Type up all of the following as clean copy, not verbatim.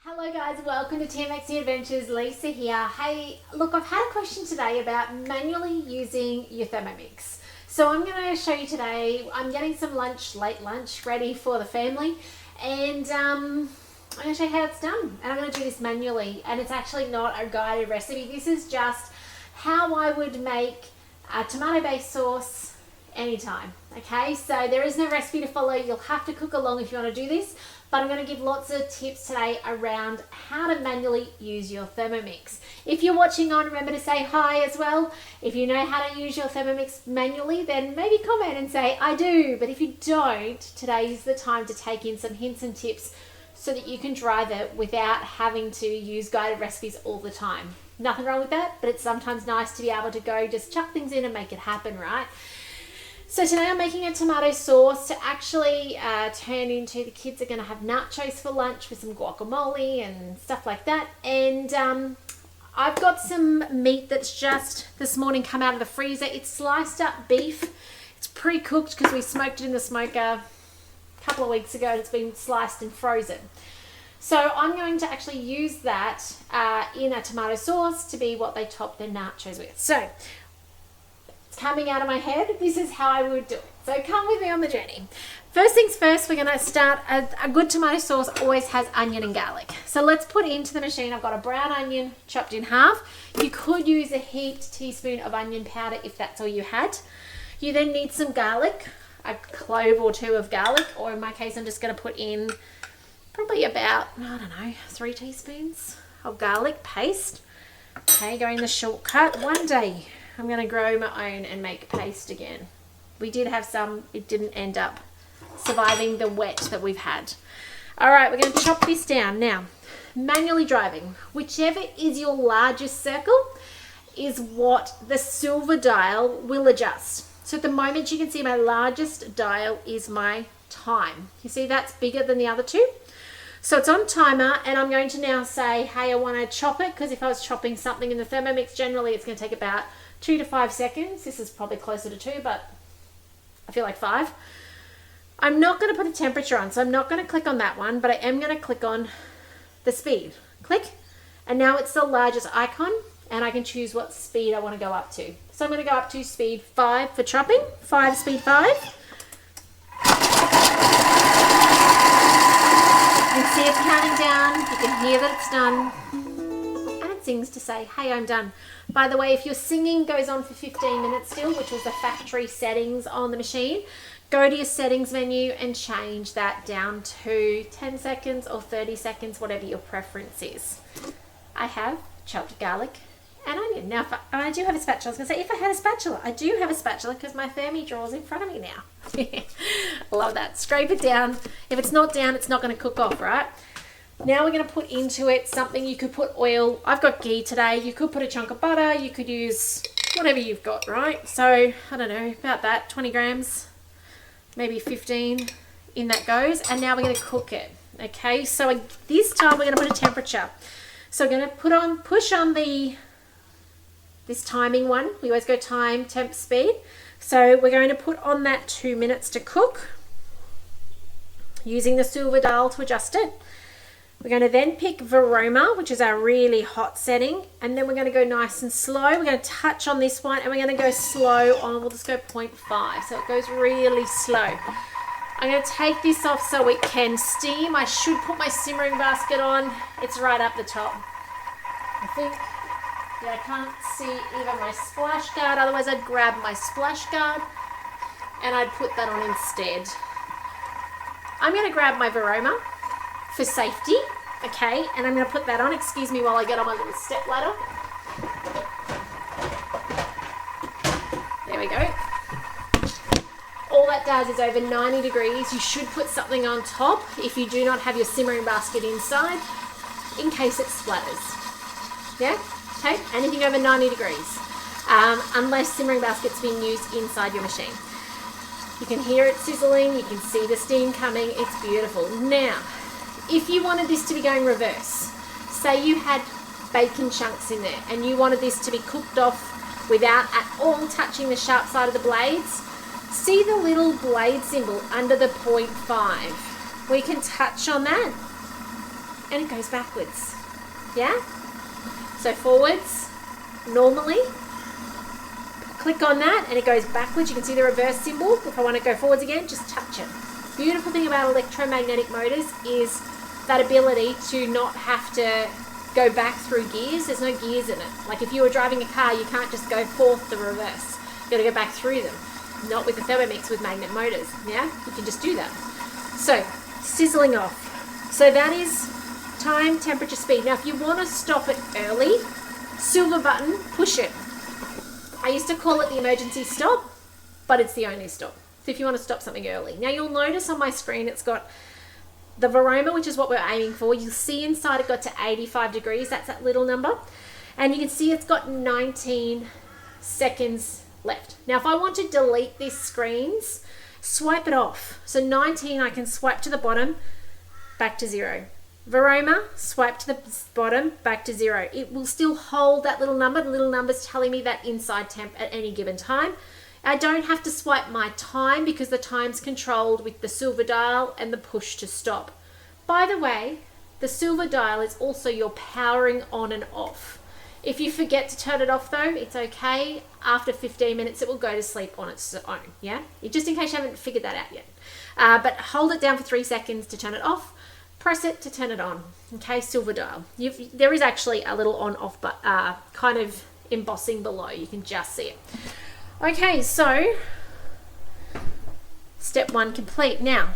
Hello guys, welcome to TM6 Adventures. Lisa here. Hey, look, I've had a question today about manually using your Thermomix. So I'm going to show you today. I'm getting some late lunch ready for the family, and I'm going to show you how it's done. And I'm going to do this manually, and it's actually not a guided recipe. This is just how I would make a tomato-based sauce anytime. Okay, so there is no recipe to follow. You'll have to cook along if you want to do this. But I'm going to give lots of tips today around how to manually use your Thermomix. If you're watching on, remember to say hi as well. If you know how to use your Thermomix manually, then maybe comment and say, I do. But if you don't, today is the time to take in some hints and tips so that you can drive it without having to use guided recipes all the time. Nothing wrong with that, but it's sometimes nice to be able to go just chuck things in and make it happen, right? So today I'm making a tomato sauce to actually turn into, the kids are going to have nachos for lunch with some guacamole and stuff like that. And I've got some meat that's just this morning come out of the freezer. It's sliced up beef. It's pre-cooked because we smoked it in the smoker a couple of weeks ago, and it's been sliced and frozen. So I'm going to actually use that in a tomato sauce to be what they top their nachos with. So coming out of my head, this is how I would do it. So come with me on the journey. First things first, we're going to start, a good tomato sauce always has onion and garlic. So let's put into the machine, I've got a brown onion chopped in half. You could use a heaped teaspoon of onion powder if that's all you had. You then need some garlic, a clove or two of garlic, or in my case I'm just going to put in probably about, 3 teaspoons of garlic paste. Okay, going the shortcut. One day I'm going to grow my own and make paste again. We did have some, it didn't end up surviving the wet that we've had. All right, we're going to chop this down. Now, manually driving, whichever is your largest circle is what the silver dial will adjust. So at the moment you can see my largest dial is my time. You see that's bigger than the other two. So it's on timer, and I'm going to now say, hey, I want to chop it, because if I was chopping something in the Thermomix, generally it's going to take about 2 to 5 seconds. This is probably closer to 2, but I feel like 5. I'm not going to put a temperature on, so I'm not going to click on that one, but I am going to click on the speed. Click, and now it's the largest icon, and I can choose what speed I want to go up to. So I'm going to go up to speed 5 for chopping, speed 5. You can see it's counting down, you can hear that it's done, and it sings to say, hey, I'm done. By the way, if your singing goes on for 15 minutes still, which was the factory settings on the machine, go to your settings menu and change that down to 10 seconds or 30 seconds, whatever your preference is. I have chopped garlic and onion. Now, I do have a spatula. I was going to say, if I had a spatula, I do have a spatula because my Thermi drawer's in front of me now. I love that. Scrape it down. If it's not down, it's not going to cook off, right? Now we're going to put into it something. You could put oil. I've got ghee today. You could put a chunk of butter. You could use whatever you've got, right? So, I don't know, about that, 20 grams, maybe 15, in that goes. And now we're going to cook it, okay? So this time we're going to put a temperature. So we're going to push on this timing one. We always go time, temp, speed. So we're going to put on that 2 minutes to cook, using the silver dial to adjust it. We're going to then pick Vorwerk, which is our really hot setting, and then we're going to go nice and slow. We're going to touch on this one, and we're going to go slow on, we'll just go 0.5, so it goes really slow. I'm going to take this off so it can steam. I should put my simmering basket on. It's right up the top. I think, yeah, I can't see even my splash guard, otherwise I'd grab my splash guard and I'd put that on instead. I'm going to grab my Vorwerk for safety, okay, and I'm going to put that on. Excuse me while I get on my little step ladder. There we go. All that does is over 90 degrees. You should put something on top if you do not have your simmering basket inside, in case it splatters. Yeah, okay, anything over 90 degrees, unless simmering basket's being used inside your machine. You can hear it sizzling, you can see the steam coming, it's beautiful. Now, if you wanted this to be going reverse, say you had bacon chunks in there and you wanted this to be cooked off without at all touching the sharp side of the blades, see the little blade symbol under the 0.5. We can touch on that and it goes backwards. Yeah? So forwards, normally, click on that and it goes backwards. You can see the reverse symbol. If I want to go forwards again, just touch it. Beautiful thing about electromagnetic motors is that ability to not have to go back through gears. There's no gears in it. Like if you were driving a car, you can't just go forth the reverse. You got to go back through them. Not with the Thermomix with magnet motors. Yeah, you can just do that. So sizzling off. So that is time, temperature, speed. Now if you want to stop it early, silver button, push it. I used to call it the emergency stop, but it's the only stop. So if you want to stop something early. Now you'll notice on my screen it's got the Vorwerk, which is what we're aiming for. You'll see inside it got to 85 degrees. That's that little number. And you can see it's got 19 seconds left. Now if I want to delete these screens, swipe it off. So 19, I can swipe to the bottom, back to 0. Vorwerk, swipe to the bottom, back to 0. It will still hold that little number. The little number's telling me that inside temp at any given time. I don't have to swipe my time because the time's controlled with the silver dial and the push to stop. By the way, the silver dial is also your powering on and off. If you forget to turn it off though, it's okay. After 15 minutes, it will go to sleep on its own, yeah? Just in case you haven't figured that out yet. But hold it down for 3 seconds to turn it off. Press it to turn it on. Okay, silver dial. There is actually a little on-off but kind of embossing below. You can just see it. Okay, so step 1 complete. Now,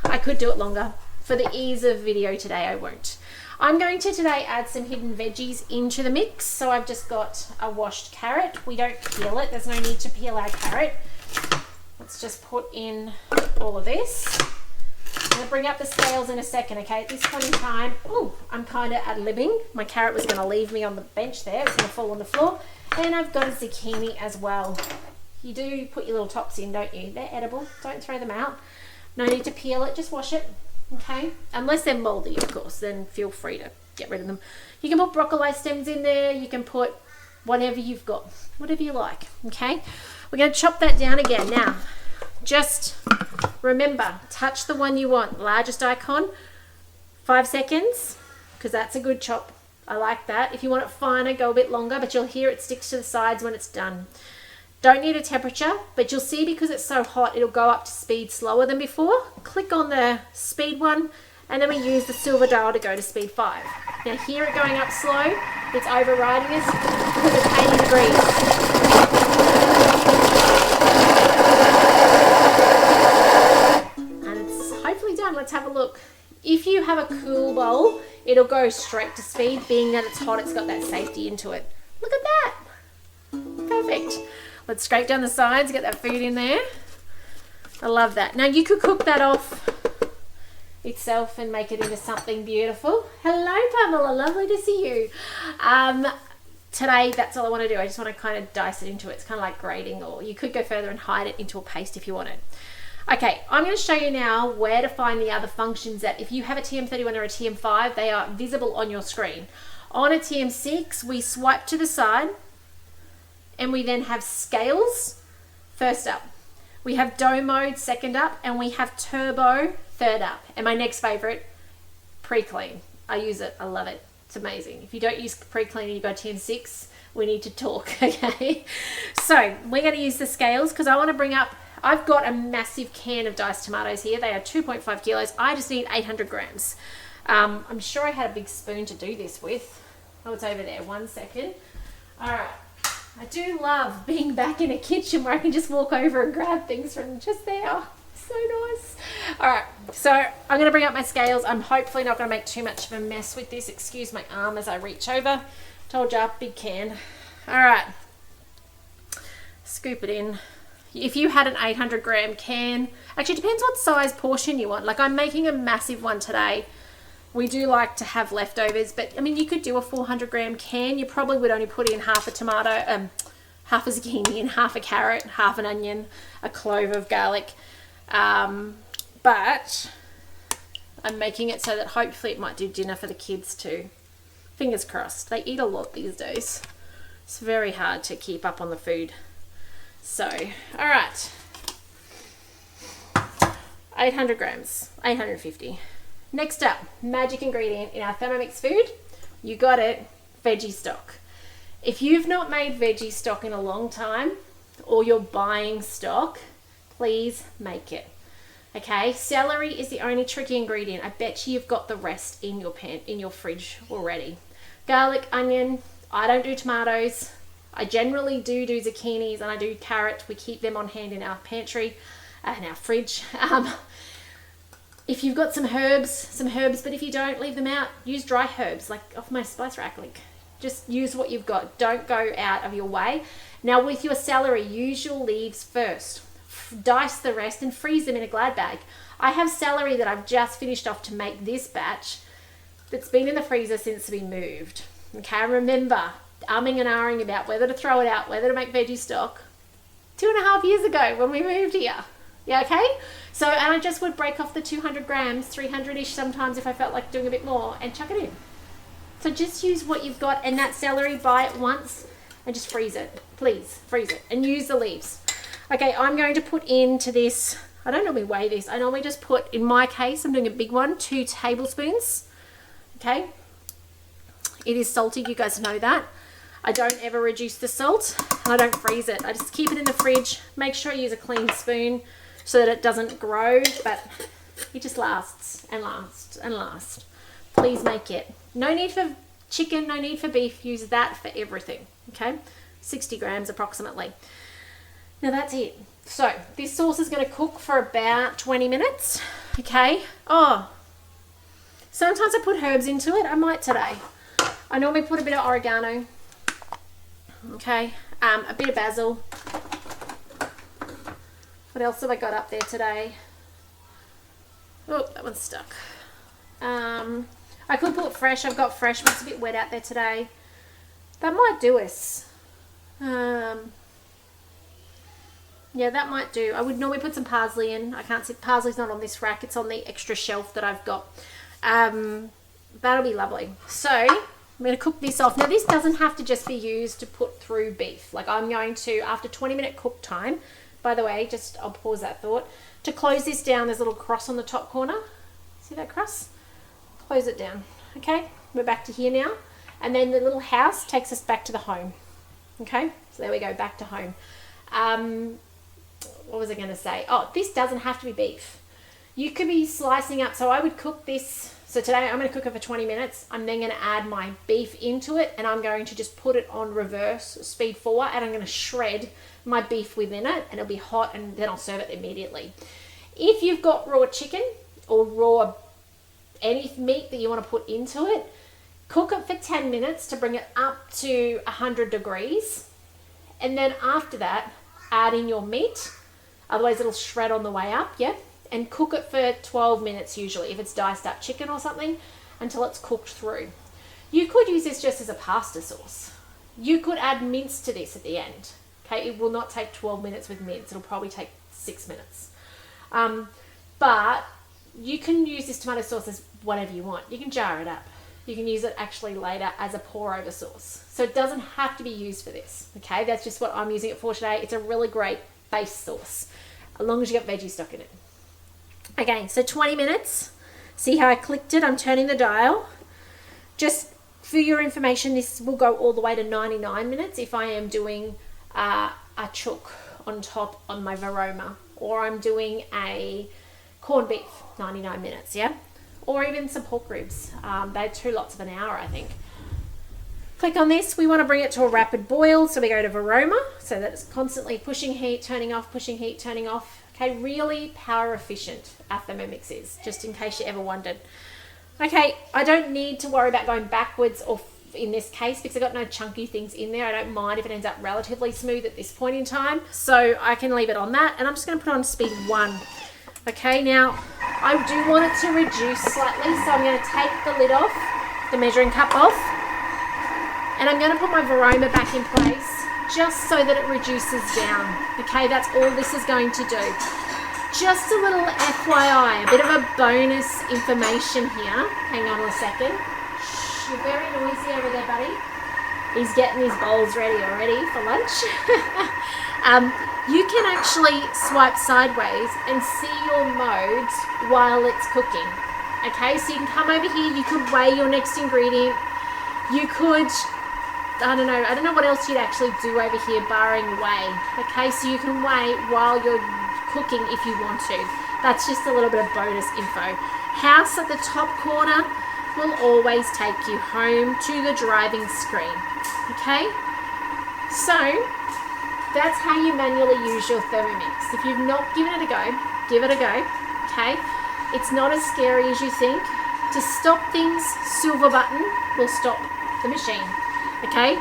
I could do it longer. For the ease of video today, I won't. I'm going to today add some hidden veggies into the mix. So I've just got a washed carrot. We don't peel it. There's no need to peel our carrot. Let's just put in all of this. I'm going to bring up the scales in a second, okay? At this point in time, I'm kind of ad-libbing. My carrot was going to leave me on the bench there. It's going to fall on the floor. And I've got a zucchini as well. You do put your little tops in, don't you? They're edible. Don't throw them out. No need to peel it. Just wash it, okay? Unless they're moldy, of course. Then feel free to get rid of them. You can put broccoli stems in there. You can put whatever you've got. Whatever you like, okay? We're going to chop that down again. Now, just remember, touch the one you want. Largest icon, 5 seconds, because that's a good chop. I like that. If you want it finer, go a bit longer, but you'll hear it sticks to the sides when it's done. Don't need a temperature, but you'll see because it's so hot, it'll go up to speed slower than before. Click on the speed one, and then we use the silver dial to go to speed 5. Now hear it going up slow. It's overriding this because it's 80 degrees. Done. Let's have a look. If you have a cool bowl, it'll go straight to speed. Being that it's hot, it's got that safety into it. Look at that. Perfect. Let's scrape down the sides, get that food in there. I love that. Now you could cook that off itself and make it into something beautiful. Hello Pamela, lovely to see you. Today that's all I want to do. I just want to kind of dice it into it. It's kind of like grating, or you could go further and hide it into a paste if you wanted. Okay, I'm going to show you now where to find the other functions that if you have a TM31 or a TM5, they are visible on your screen. On a TM6, we swipe to the side and we then have scales first up. We have dough mode second up, and we have turbo third up. And my next favorite, pre-clean. I use it, I love it. It's amazing. If you don't use pre-clean and you've got TM6, we need to talk, okay? So we're going to use the scales because I want to bring up, I've got a massive can of diced tomatoes here. They are 2.5 kilos. I just need 800 grams. I'm sure I had a big spoon to do this with. Oh, it's over there. 1 second. All right. I do love being back in a kitchen where I can just walk over and grab things from just there. Oh, so nice. All right. So I'm going to bring up my scales. I'm hopefully not going to make too much of a mess with this. Excuse my arm as I reach over. Told you, big can. All right. Scoop it in. If you had an 800 gram can, actually it depends what size portion you want. Like I'm making a massive one today. We do like to have leftovers, but I mean, you could do a 400 gram can. You probably would only put in half a tomato, half a zucchini and half a carrot, half an onion, a clove of garlic. But I'm making it so that hopefully it might do dinner for the kids too. Fingers crossed. They eat a lot these days. It's very hard to keep up on the food. So, all right, 800 grams, 850. Next up, magic ingredient in our Thermomix food. You got it, veggie stock. If you've not made veggie stock in a long time, or you're buying stock, please make it. Okay, celery is the only tricky ingredient. I bet you've got the rest in your fridge already. Garlic, onion. I don't do tomatoes. I generally do zucchinis, and I do carrot. We keep them on hand in our pantry and our fridge. If you've got some herbs, but if you don't, leave them out. Use dry herbs, like off my spice rack. Like, just use what you've got. Don't go out of your way. Now with your celery, use your leaves first. Dice the rest and freeze them in a Glad bag. I have celery that I've just finished off to make this batch that's been in the freezer since we moved. Okay, remember umming and ahhing about whether to throw it out, whether to make veggie stock 2.5 years ago when we moved here. Yeah, okay? So, and I just would break off the 200 grams, 300-ish sometimes if I felt like doing a bit more, and chuck it in. So just use what you've got, and that celery, buy it once and just freeze it. Please, freeze it and use the leaves. Okay, I'm going to put into this, I don't normally weigh this, I normally just put, in my case, I'm doing a big one, 2 tablespoons. Okay, it is salty, you guys know that. I don't ever reduce the salt, and I don't freeze it. I just keep it in the fridge. Make sure you use a clean spoon so that it doesn't grow, but it just lasts and lasts and lasts. Please make it. No need for chicken, no need for beef. Use that for everything, okay? 60 grams approximately. Now that's it. So this sauce is going to cook for about 20 minutes, okay? Oh, sometimes I put herbs into it. I might today. I normally put a bit of oregano, okay? A bit of basil. What else have I got up there today? Oh, that one's stuck. I could put fresh. I've got fresh, but it's a bit wet out there today. That might do us. Yeah, that might do. I would normally put some parsley in. I can't see, parsley's not on this rack. It's on the extra shelf that I've got. That'll be lovely. So I'm going to cook this off. Now this doesn't have to just be used to put through beef. Like I'm going to, after 20-minute cook time, by the way, just I'll pause that thought. To close this down, there's a little cross on the top corner. See that cross? Close it down. Okay, we're back to here now. And then the little house takes us back to the home. Okay, so there we go, back to home. What was I going to say? Oh, this doesn't have to be beef. You could be slicing up. So I would cook this. So today I'm going to cook it for 20 minutes. I'm then going to add my beef into it, and I'm going to just put it on reverse, speed forward, and I'm going to shred my beef within it, and it'll be hot, and then I'll serve it immediately. If you've got raw chicken or raw any meat that you want to put into it, cook it for 10 minutes to bring it up to 100 degrees. And then after that, add in your meat. Otherwise it'll shred on the way up, yeah? And cook it for 12 minutes usually, if it's diced up chicken or something, until it's cooked through. You could use this just as a pasta sauce. You could add mince to this at the end. Okay, it will not take 12 minutes with mince. It'll probably take 6 minutes. But you can use this tomato sauce as whatever you want. You can jar it up. You can use it actually later as a pour over sauce. So it doesn't have to be used for this. Okay, that's just what I'm using it for today. It's a really great base sauce, as long as you got veggie stock in it. Okay, so 20 minutes. See how I clicked it? I'm turning the dial. Just for your information, this will go all the way to 99 minutes if I am doing a chook on top on my Vorwerk, or I'm doing a corned beef, 99 minutes, yeah? Or even some pork ribs. They're 2 lots of an hour, I think. Click on this. We want to bring it to a rapid boil, so we go to Vorwerk, so that it's constantly pushing heat, turning off, pushing heat, turning off. Okay, really power efficient, our Thermomix is, just in case you ever wondered. Okay, I don't need to worry about going backwards or in this case because I've got no chunky things in there. I don't mind if it ends up relatively smooth at this point in time, so I can leave it on that, and I'm just going to put on speed 1. Okay, now I do want it to reduce slightly, so I'm going to take the lid off, the measuring cup off, and I'm going to put my Vorwerk back in place just so that it reduces down. Okay, that's all this is going to do. Just a little FYI, a bit of a bonus information here. Hang on a second. Shh, you're very noisy over there, buddy. He's getting his bowls ready already for lunch. You can actually swipe sideways and see your modes while it's cooking. Okay, so you can come over here, you could weigh your next ingredient. You could, I don't know what else you'd actually do over here barring weigh. Okay, so you can weigh while you're cooking if you want to. That's just a little bit of bonus info. House at the top corner will always take you home to the driving screen. Okay, so that's how you manually use your Thermomix. If you've not given it a go, give it a go. Okay, it's not as scary as you think. To stop things, silver button will stop the machine. Okay,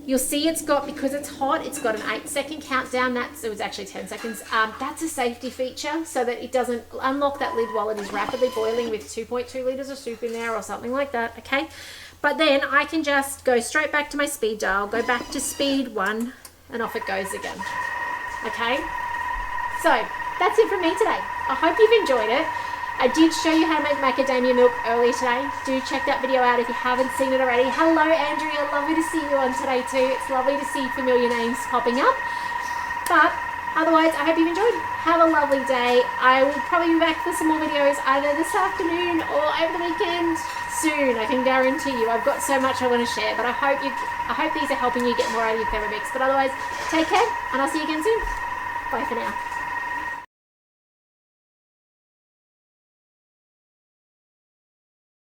you'll see it's got, because it's hot, it's got an 8-second countdown. It was actually 10 seconds. That's a safety feature so that it doesn't unlock that lid while it is rapidly boiling with 2.2 litres of soup in there or something like that. Okay, but then I can just go straight back to my speed dial, go back to speed 1, and off it goes again. Okay, so that's it from me today. I hope you've enjoyed it. I did show you how to make macadamia milk earlier today. Do check that video out if you haven't seen it already. Hello, Andrea. Lovely to see you on today too. It's lovely to see familiar names popping up. But otherwise, I hope you've enjoyed. Have a lovely day. I will probably be back for some more videos either this afternoon or over the weekend. Soon, I can guarantee you. I've got so much I want to share, but I hope these are helping you get more out of your Thermomix. But otherwise, take care, and I'll see you again soon. Bye for now.